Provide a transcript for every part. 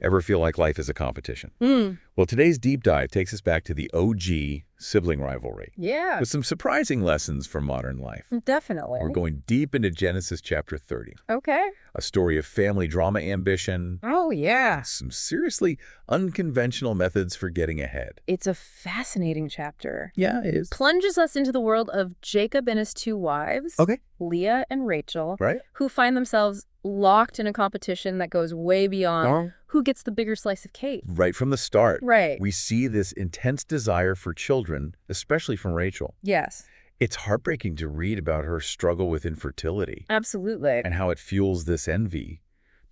Ever feel like life is a competition? Well, today's deep dive takes us back to the OG sibling rivalry. Yeah, With some surprising lessons from modern life. definitely. We're going deep into Genesis chapter 30. Okay. A story of family drama ambition, Oh, yeah. some seriously unconventional methods for getting ahead. It's a fascinating chapter. Yeah, it is. Plunges us into the world of Jacob and his two wives, Okay. Leah and Rachel, Right? who find themselves locked in a competition that goes way beyond who gets the bigger slice of cake. Right from the start. Right. We see this intense desire for children, especially from Rachel. Yes, It's heartbreaking to read about her struggle with infertility absolutely. and how it fuels this envy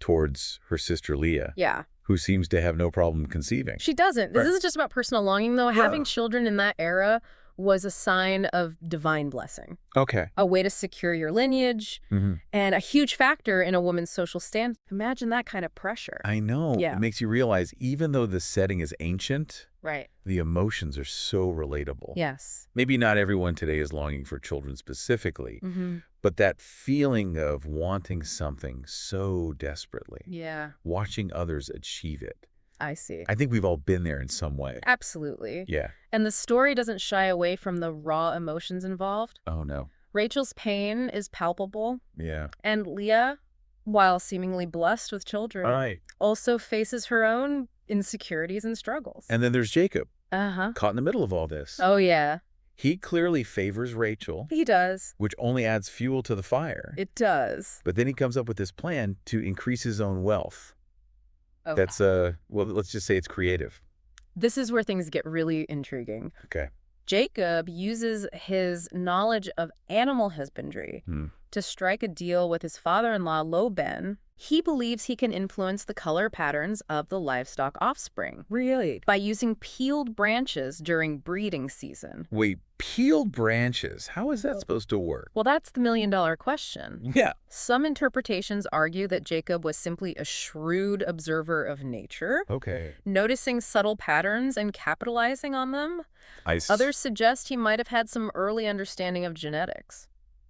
towards her sister Leah, Yeah. who seems to have no problem conceiving. She doesn't. This Right. isn't just about personal longing, though. Having children in that era was a sign of divine blessing, Okay. a way to secure your lineage, and a huge factor in a woman's social stand. Imagine that kind of pressure. I know. Yeah. It makes you realize even though the setting is ancient, Right. the emotions are so relatable. Yes. Maybe not everyone today is longing for children specifically, Mm-hmm. but that feeling of wanting something so desperately, Yeah, watching others achieve it. I see. I think we've all been there in some way. Absolutely. Yeah. And the story doesn't shy away from the raw emotions involved. Oh, no. Rachel's pain is palpable, Yeah. and Leah, while seemingly blessed with children, Right. also faces her own insecurities and struggles. And then there's Jacob, Uh-huh. caught in the middle of all this. Oh, yeah. He clearly favors Rachel, He does. which only adds fuel to the fire. It does. But then he comes up with this plan to increase his own wealth. Oh. That's, well, let's just say it's creative. This is where things get really intriguing. Okay. Jacob uses his knowledge of animal husbandry to strike a deal with his father-in-law, Laban. He believes he can influence the color patterns of the livestock offspring. Really? By using peeled branches during breeding season. Wait, peeled branches. How is that supposed to work? Well, that's the million-dollar question. Yeah. Some interpretations argue that Jacob was simply a shrewd observer of nature, Okay. noticing subtle patterns and capitalizing on them. Others suggest he might have had some early understanding of genetics,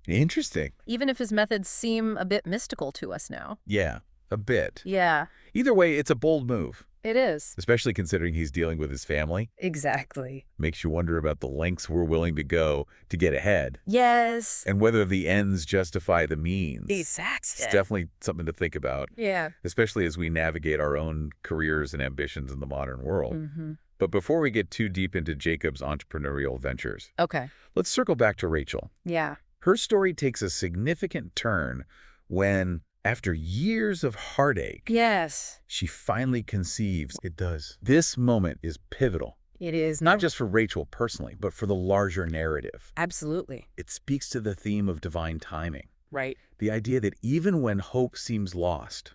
Interesting. even if his methods seem a bit mystical to us now. Yeah, a bit. Yeah, Either way, it's a bold move, it is. especially considering he's dealing with his family. Exactly. Makes you wonder about the lengths we're willing to go to get ahead Yes. and whether the ends justify the means. Exactly. It's definitely something to think about, Yeah. especially as we navigate our own careers and ambitions in the modern world. Mm-hmm. But before we get too deep into Jacob's entrepreneurial ventures, Okay. let's circle back to Rachel. Yeah. Her story takes a significant turn when, after years of heartache, Yes. she finally conceives. It does. This moment is pivotal, It is. not just for Rachel personally, but for the larger narrative. Absolutely. It speaks to the theme of divine timing, Right. the idea that even when hope seems lost,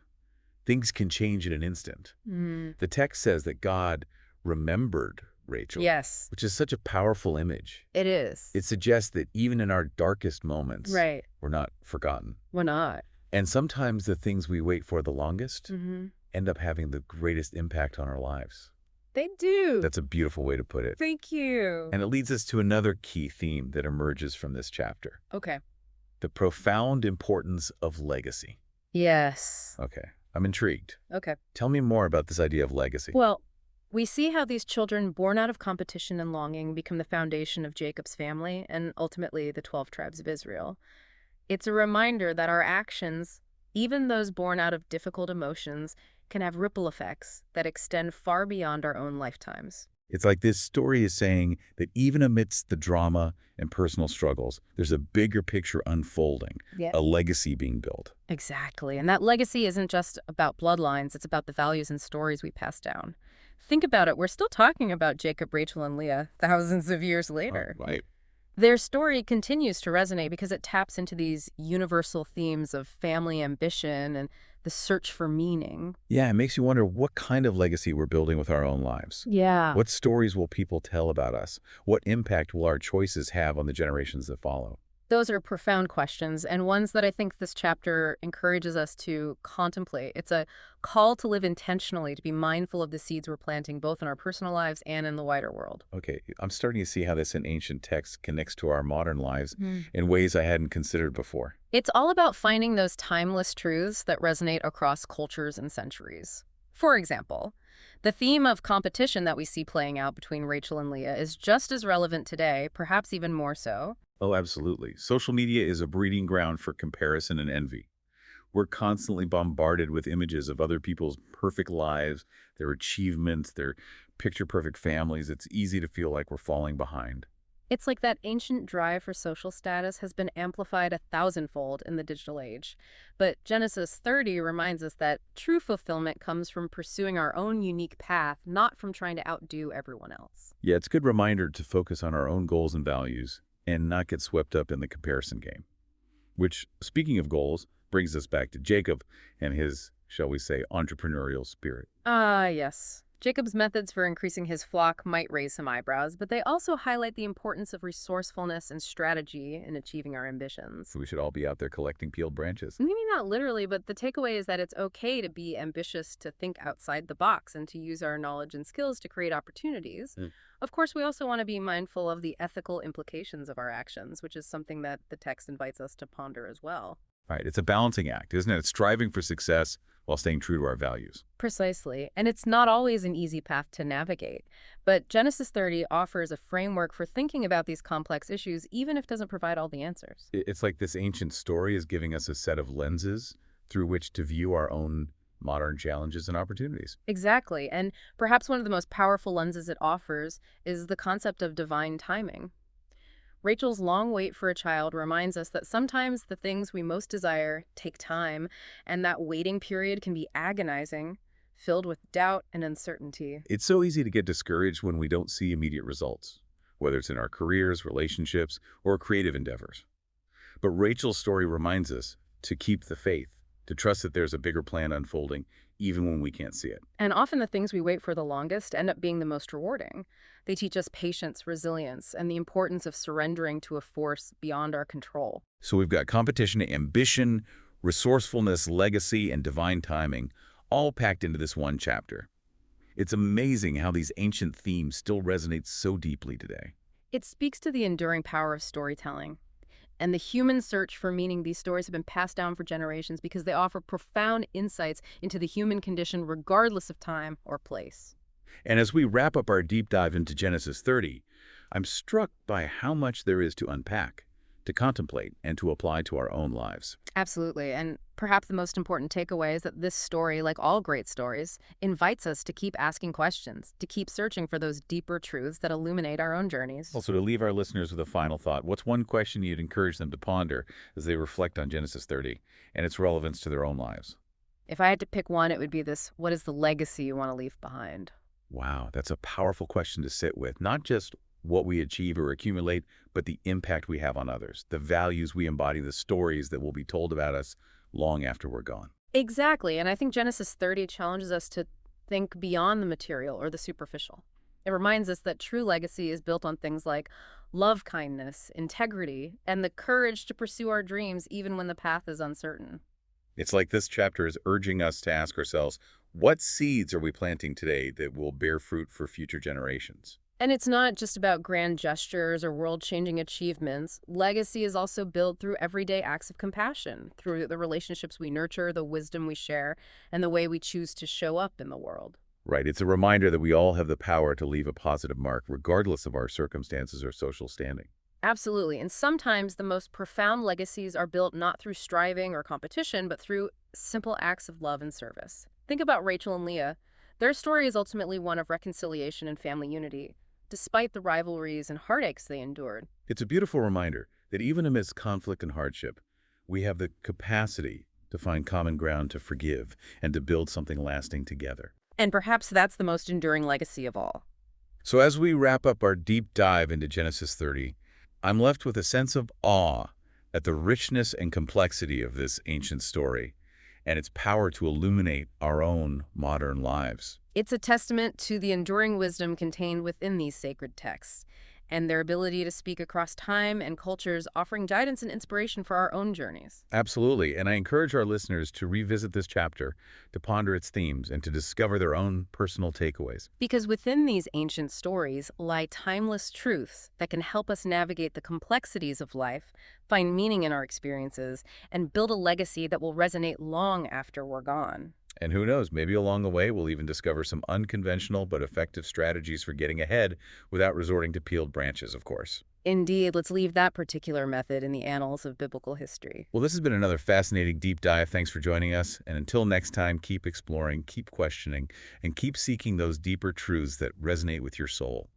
things can change in an instant. Mm. The text says that God remembered Rachel, Yes, which is such a powerful image. it is. It suggests that even in our darkest moments, Right. we're not forgotten. Why not? And sometimes the things we wait for the longest Mm-hmm. end up having the greatest impact on our lives. They do. That's a beautiful way to put it. Thank you. And it leads us to another key theme that emerges from this chapter, Okay. the profound importance of legacy. Yes. Okay, I'm intrigued. Okay. Tell me more about this idea of legacy. Well, we see how these children born out of competition and longing become the foundation of Jacob's family and ultimately the 12 tribes of Israel. It's a reminder that our actions, even those born out of difficult emotions, can have ripple effects that extend far beyond our own lifetimes. It's like this story is saying that even amidst the drama and personal struggles, there's a bigger picture unfolding, Yeah. a legacy being built. Exactly. And that legacy isn't just about bloodlines, it's about the values and stories we pass down. Think about it, we're still talking about Jacob, Rachel, and Leah thousands of years later. Right. Their story continues to resonate because it taps into these universal themes of family ambition and the search for meaning. Yeah, it makes you wonder what kind of legacy we're building with our own lives. Yeah. What stories will people tell about us? What impact will our choices have on the generations that follow? Those are profound questions, and ones that I think this chapter encourages us to contemplate. It's a call to live intentionally, to be mindful of the seeds we're planting, both in our personal lives and in the wider world. Okay, I'm starting to see how this in ancient text connects to our modern lives in ways I hadn't considered before. It's all about finding those timeless truths that resonate across cultures and centuries. For example, the theme of competition that we see playing out between Rachel and Leah is just as relevant today, perhaps even more so. Oh, absolutely. Social media is a breeding ground for comparison and envy. We're constantly bombarded with images of other people's perfect lives, their achievements, their picture-perfect families. It's easy to feel like we're falling behind. It's like that ancient drive for social status has been amplified 1,000-fold in the digital age. But Genesis 30 reminds us that true fulfillment comes from pursuing our own unique path, not from trying to outdo everyone else. Yeah, it's a good reminder to focus on our own goals and values and not get swept up in the comparison game. Which, speaking of goals, brings us back to Jacob and his, shall we say, entrepreneurial spirit. Ah, yes. Jacob's methods for increasing his flock might raise some eyebrows, but they also highlight the importance of resourcefulness and strategy in achieving our ambitions. So we should all be out there collecting peeled branches. Maybe not literally, but the takeaway is that it's okay to be ambitious, to think outside the box, and to use our knowledge and skills to create opportunities. Mm. Of course, we also want to be mindful of the ethical implications of our actions, which is something that the text invites us to ponder as well. Right, it's a balancing act, isn't it? It's striving for success while staying true to our values. Precisely. And it's not always an easy path to navigate. But Genesis 30 offers a framework for thinking about these complex issues, even if it doesn't provide all the answers. It's like this ancient story is giving us a set of lenses through which to view our own modern challenges and opportunities. Exactly. And perhaps one of the most powerful lenses it offers is the concept of divine timing. Rachel's long wait for a child reminds us that sometimes the things we most desire take time, and that waiting period can be agonizing, filled with doubt and uncertainty. It's so easy to get discouraged when we don't see immediate results, whether it's in our careers, relationships, or creative endeavors. But Rachel's story reminds us to keep the faith, to trust that there's a bigger plan unfolding, even when we can't see it. And often the things we wait for the longest end up being the most rewarding. They teach us patience, resilience, and the importance of surrendering to a force beyond our control. So we've got competition, ambition, resourcefulness, legacy, and divine timing, all packed into this one chapter. It's amazing how these ancient themes still resonate so deeply today. It speaks to the enduring power of storytelling and the human search for meaning. These stories have been passed down for generations because they offer profound insights into the human condition regardless of time or place. And as we wrap up our deep dive into Genesis 30, I'm struck by how much there is to unpack, to contemplate, and to apply to our own lives. Absolutely. And perhaps the most important takeaway is that this story, like all great stories, invites us to keep asking questions, to keep searching for those deeper truths that illuminate our own journeys. Also, to leave our listeners with a final thought, what's one question you'd encourage them to ponder as they reflect on Genesis 30 and its relevance to their own lives? If I had to pick one, it would be this: what is the legacy you want to leave behind? Wow, that's a powerful question to sit with. Not just what we achieve or accumulate, but the impact we have on others, the values we embody, the stories that will be told about us long after we're gone. Exactly. And I think Genesis 30 challenges us to think beyond the material or the superficial. It reminds us that true legacy is built on things like love, kindness, integrity, and the courage to pursue our dreams even when the path is uncertain. It's like this chapter is urging us to ask ourselves, what seeds are we planting today that will bear fruit for future generations? And it's not just about grand gestures or world-changing achievements. Legacy is also built through everyday acts of compassion, through the relationships we nurture, the wisdom we share, and the way we choose to show up in the world. Right, it's a reminder that we all have the power to leave a positive mark, regardless of our circumstances or social standing. Absolutely. And sometimes the most profound legacies are built not through striving or competition, but through simple acts of love and service. Think about Rachel and Leah. Their story is ultimately one of reconciliation and family unity, despite the rivalries and heartaches they endured. It's a beautiful reminder that even amidst conflict and hardship, we have the capacity to find common ground, to forgive, and to build something lasting together. And perhaps that's the most enduring legacy of all. So as we wrap up our deep dive into Genesis 30, I'm left with a sense of awe at the richness and complexity of this ancient story and its power to illuminate our own modern lives. It's a testament to the enduring wisdom contained within these sacred texts and their ability to speak across time and cultures, offering guidance and inspiration for our own journeys. Absolutely, and I encourage our listeners to revisit this chapter, to ponder its themes, and to discover their own personal takeaways. Because within these ancient stories lie timeless truths that can help us navigate the complexities of life, find meaning in our experiences, and build a legacy that will resonate long after we're gone. And who knows, maybe along the way we'll even discover some unconventional but effective strategies for getting ahead without resorting to peeled branches, of course. Indeed, let's leave that particular method in the annals of biblical history. Well, this has been another fascinating deep dive. Thanks for joining us. And until next time, keep exploring, keep questioning, and keep seeking those deeper truths that resonate with your soul.